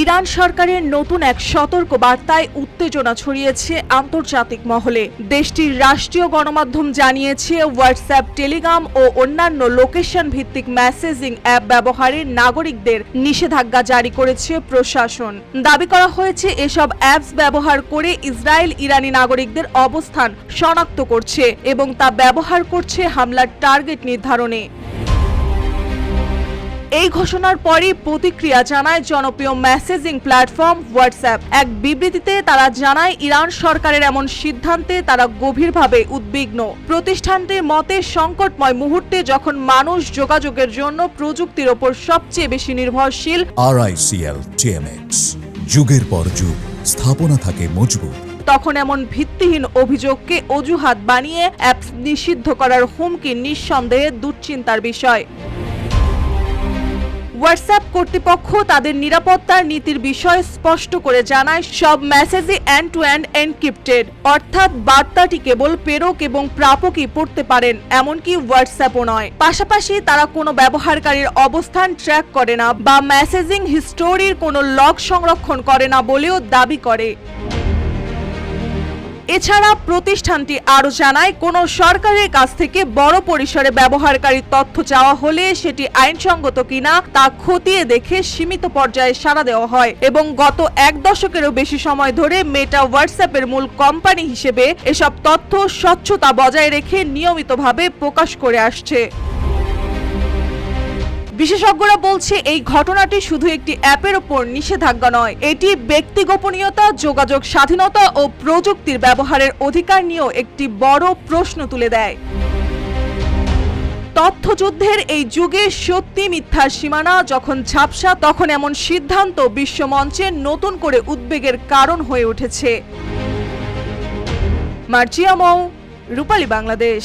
Iran সরকারের নতুন এক সতর্ক বার্তায় উত্তেজনা ছড়িয়েছে আন্তর্জাতিক মহলে। দেশটির রাষ্ট্রীয় গণমাধ্যম জানিয়েছে, হোয়াটসঅ্যাপ, টেলিগ্রাম ও অন্যান্য লোকেশন ভিত্তিক মেসেজিং অ্যাপ ব্যবহারে নাগরিকদের নিষেধাজ্ঞা জারি করেছে প্রশাসন। দাবি করা হয়েছে, এসব অ্যাপস ব্যবহার করে ইসরায়েল ইরানি নাগরিকদের অবস্থান শনাক্ত করছে এবং তা ব্যবহার করছে হামলার টার্গেট নির্ধারণে। এই ঘোষণার পরই প্রতিক্রিয়া জানায় জনপ্রিয় মেসেজিং প্ল্যাটফর্ম হোয়াটসঅ্যাপ। এক বিবৃতিতে তারা জানায়, ইরান সরকারের এমন সিদ্ধান্তে তারা গভীরভাবে উদ্বিগ্ন। প্রতিষ্ঠানটির মতে, সংকটময় মুহূর্তে যখন মানুষ যোগাযোগের জন্য প্রযুক্তির ওপর সবচেয়ে বেশি নির্ভরশীল, RICL TMX যুগের পর যুগ স্থাপনা থাকে মজবুত, তখন এমন ভিত্তিহীন অভিযোগকে অজুহাত বানিয়ে অ্যাপস নিষিদ্ধ করার হুমকি নিঃসন্দেহে দুশ্চিন্তার বিষয়। হোয়াটসঅ্যাপ কর্তৃপক্ষ তাদের নিরাপত্তার নীতির বিষয়ে স্পষ্ট করে জানায়, সব মেসেজই এন্ড টু এন্ড এনক্রিপ্টেড, অর্থাৎ বার্তাটি কেবল প্রেরক এবং প্রাপকই পড়তে পারেন, এমনকি হোয়াটসঅ্যাপও নয়। পাশাপাশি তারা কোনো ব্যবহারকারীর অবস্থান ট্র্যাক করে না বা মেসেজিং হিস্টোরির কোনো লগ সংরক্ষণ করে না বলেও দাবি করে। এছাড়া প্রতিষ্ঠানটি আরও জানায়, কোনো সরকারের কাছ থেকে বড় পরিসরে ব্যবহারকারীর তথ্য চাওয়া হলে সেটি আইনসঙ্গত কিনা তা খতিয়ে দেখে সীমিত পর্যায়ে সাড়া দেওয়া হয় এবং গত এক দশকেরও বেশি সময় ধরে মেটা হোয়াটসঅ্যাপের মূল কোম্পানি হিসেবে এসব তথ্য স্বচ্ছতা বজায় রেখে নিয়মিতভাবে প্রকাশ করে আসছে। বিশেষজ্ঞরা বলছে, এই ঘটনাটি শুধু একটি অ্যাপের ওপর নিষেধাজ্ঞা নয়, এটি ব্যক্তি গোপনীয়তা, যোগাযোগ স্বাধীনতা ও প্রযুক্তির ব্যবহারের অধিকার নিয়েও একটি বড় প্রশ্ন তুলে দেয়। তথ্যযুদ্ধের এই যুগে সত্যি মিথ্যার সীমানা যখন ঝাপসা, তখন এমন সিদ্ধান্ত বিশ্বমঞ্চে নতুন করে উদ্বেগের কারণ হয়ে উঠেছে। মার্জিয়া মৌ, রূপালী বাংলাদেশ।